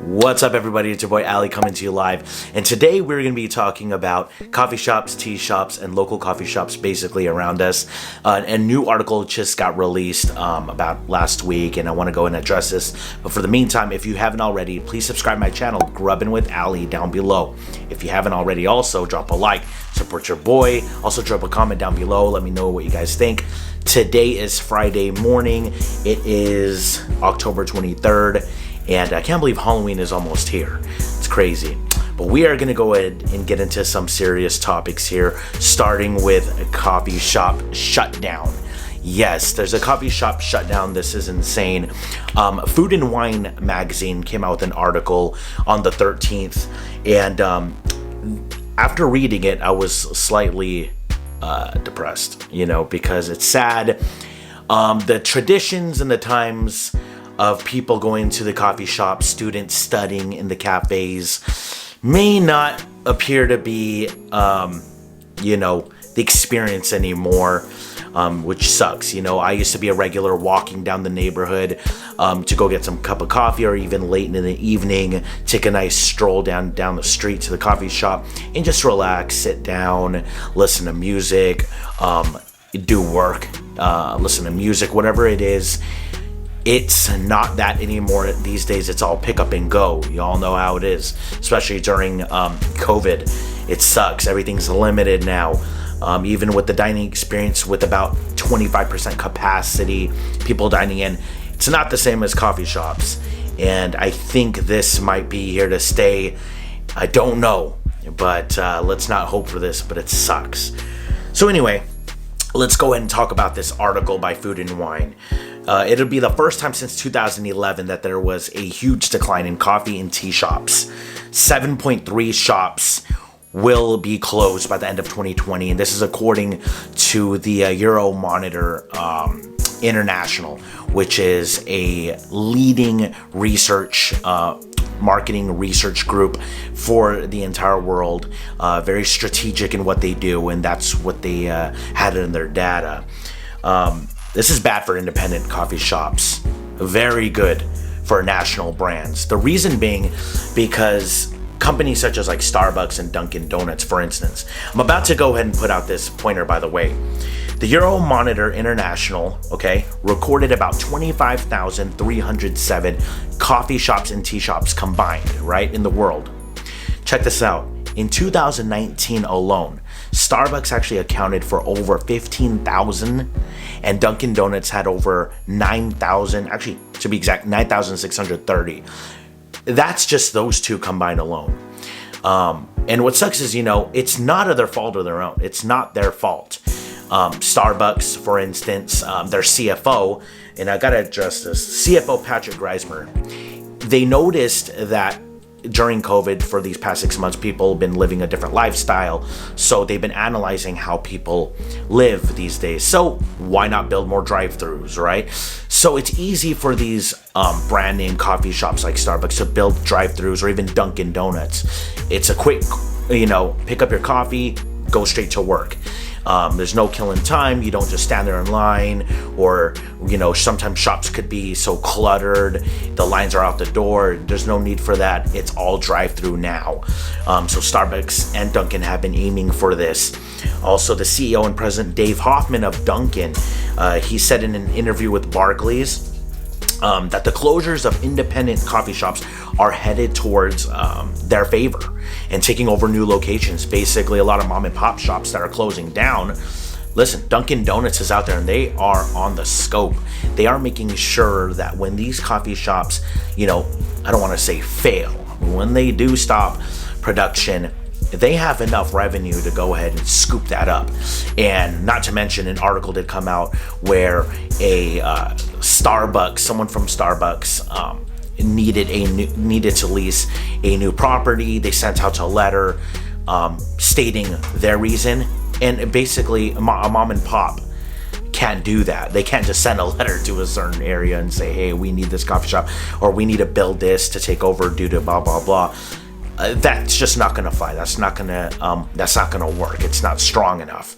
What's up, everybody? It's your boy Ali coming to you live, and today we're going to be talking about coffee shops, tea shops, and local coffee shops basically around us. A new article just got released about last week, and I want to go and address this. But for the meantime, if you haven't already, please subscribe to my channel, Grubbin with Ali, down below. If you haven't already, also drop a like, support your boy. Also drop a comment down below. Let me know what you guys think. Today is Friday morning. It is October 23rd. And I can't believe Halloween is almost here. It's crazy. But we are going to go ahead and get into some serious topics here, starting with a coffee shop shutdown. Yes, there's a coffee shop shutdown. This is insane. Food and Wine magazine came out with an article on the 13th. And after reading it, I was slightly depressed, because it's sad. The traditions and the times of people going to the coffee shop, students studying in the cafes, may not appear to be, the experience anymore, which sucks. I used to be a regular walking down the neighborhood to go get some cup of coffee, or even late in the evening, take a nice stroll down the street to the coffee shop and just relax, sit down, listen to music, do work, listen to music, whatever it is. It's not that anymore these days. It's all pick up and go. You all know how it is, especially during COVID. It sucks. Everything's limited now. Even with the dining experience with about 25% capacity, people dining in, it's not the same as coffee shops. And I think this might be here to stay. I don't know, but let's not hope for this, but it sucks. So anyway, let's go ahead and talk about this article by Food and Wine. It'll be the first time since 2011 that there was a huge decline in coffee and tea shops. 7.3 shops will be closed by the end of 2020, and this is according to the Euromonitor International, which is a leading research marketing research group for the entire world. Very strategic in what they do, and that's what they had in their data. This is bad for independent coffee shops, very good for national brands. The reason being because companies such as like Starbucks and Dunkin' Donuts, for instance. I'm about to go ahead and put out this pointer, by the way. The Euromonitor International, recorded about 25,307 coffee shops and tea shops combined, right, in the world. Check this out. In 2019 alone, Starbucks actually accounted for over 15,000, and Dunkin' Donuts had over 9,000, actually, to be exact, 9,630. That's just those two combined alone. And what sucks is, it's not of their fault or their own. It's not their fault. Starbucks, for instance, their CFO, and I gotta address this, CFO Patrick Grismer, they noticed that during COVID, for these past 6 months, people have been living a different lifestyle. So they've been analyzing how people live these days. So why not build more drive-thrus, right? So it's easy for these brand name coffee shops like Starbucks to build drive-thrus, or even Dunkin' Donuts. It's a quick, pick up your coffee, go straight to work. There's no killing time. You don't just stand there in line, or, sometimes shops could be so cluttered. The lines are out the door. There's no need for that. It's all drive-through now. So Starbucks and Dunkin' have been aiming for this. Also, the CEO and president, Dave Hoffman of Dunkin', he said in an interview with Barclays that the closures of independent coffee shops are headed towards their favor and taking over new locations. Basically, a lot of mom and pop shops that are closing down. Listen, Dunkin' Donuts is out there, and they are on the scope. They are making sure that when these coffee shops, I don't want to say fail, when they do stop production, they have enough revenue to go ahead and scoop that up. And not to mention, an article did come out where a Starbucks, someone from Starbucks, needed to lease a new property. They sent out a letter stating their reason, and basically a mom and pop can't do that. They can't just send a letter to a certain area and say, hey, we need this coffee shop, or we need to build this to take over due to blah blah blah. That's just not going to fly. That's not going to work. It's not strong enough.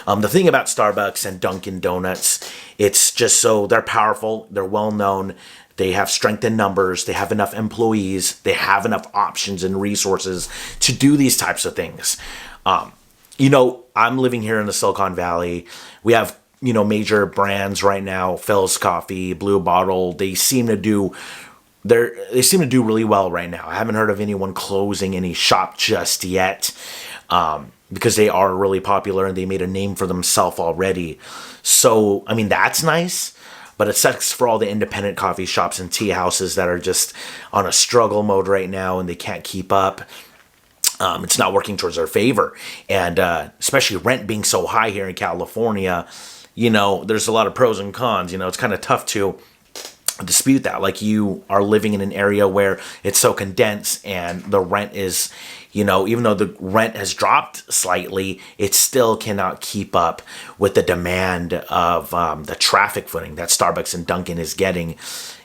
The thing about Starbucks and Dunkin' Donuts, it's just so they're powerful, they're well known, They have strength in numbers. They have enough employees. They have enough options and resources to do these types of things. I'm living here in the Silicon Valley. We have, major brands right now, Phil's Coffee, Blue Bottle. They seem to do really well right now. I haven't heard of anyone closing any shop just yet, because they are really popular and they made a name for themselves already. So, that's nice. But it sucks for all the independent coffee shops and tea houses that are just on a struggle mode right now and they can't keep up. It's not working towards their favor. And especially rent being so high here in California, there's a lot of pros and cons. It's kind of tough to dispute that. Like, you are living in an area where it's so condensed and the rent is, even though the rent has dropped slightly, it still cannot keep up with the demand of the traffic footing that Starbucks and Dunkin' is getting.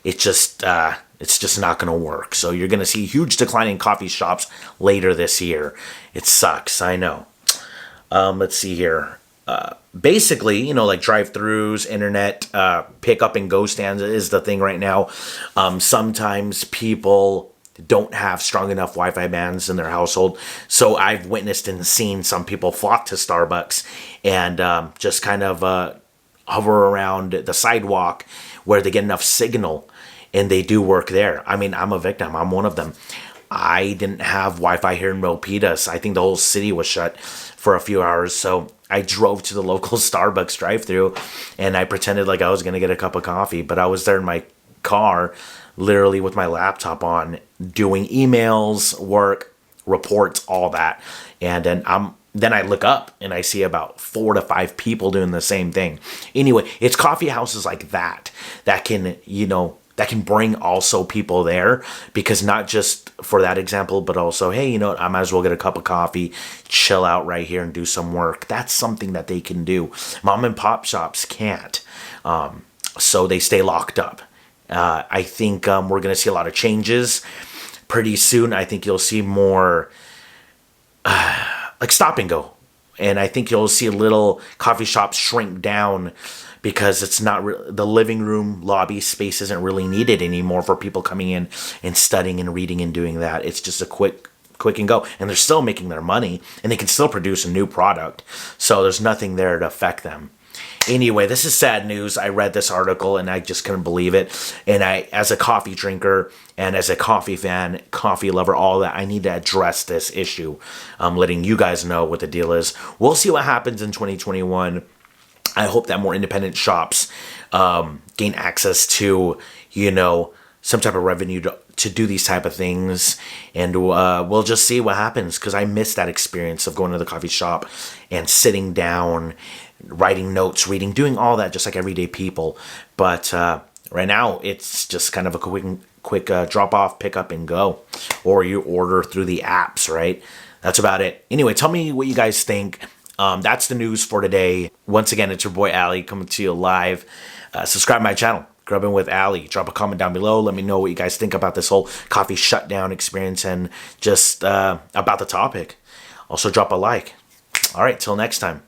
It's just not going to work. So you're going to see a huge decline in coffee shops later this year. It sucks, I know. Let's see here. Basically, like drive-thrus, internet, pick up and go stands is the thing right now. Sometimes people don't have strong enough Wi-Fi bands in their household. So I've witnessed and seen some people flock to Starbucks and just kind of hover around the sidewalk where they get enough signal, and they do work there. I'm a victim. I'm one of them. I didn't have Wi-Fi here in Milpitas. I think the whole city was shut for a few hours. So I drove to the local Starbucks drive-thru and I pretended like I was going to get a cup of coffee. But I was there in my car, literally with my laptop on, doing emails, work, reports, all that. And then I look up and I see about 4 to 5 people doing the same thing. Anyway, it's coffee houses like that that can bring also people there, because not just for that example, but also, hey, I might as well get a cup of coffee, chill out right here and do some work. That's something that they can do. Mom and pop shops can't. So they stay locked up. I think we're going to see a lot of changes pretty soon. I think you'll see more like stop and go. And I think you'll see little coffee shops shrink down, because it's not the living room lobby space isn't really needed anymore for people coming in and studying and reading and doing that. It's just a quick and go, and they're still making their money and they can still produce a new product. So there's nothing there to affect them. Anyway, this is sad news. I read this article and I just couldn't believe it. And as a coffee drinker and as a coffee fan, coffee lover, all that, I need to address this issue. I'm letting you guys know what the deal is. We'll see what happens in 2021. I hope that more independent shops gain access to, some type of revenue to do these type of things. And we'll just see what happens, because I miss that experience of going to the coffee shop and sitting down, writing notes, reading, doing all that just like everyday people. But right now, it's just kind of a quick drop-off, pick up, and go. Or you order through the apps, right? That's about it. Anyway, tell me what you guys think. That's the news for today. Once again, it's your boy Ali coming to you live. Subscribe to my channel, Grubbing with Ali. Drop a comment down below. Let me know what you guys think about this whole coffee shutdown experience and just about the topic. Also drop a like. All right, till next time.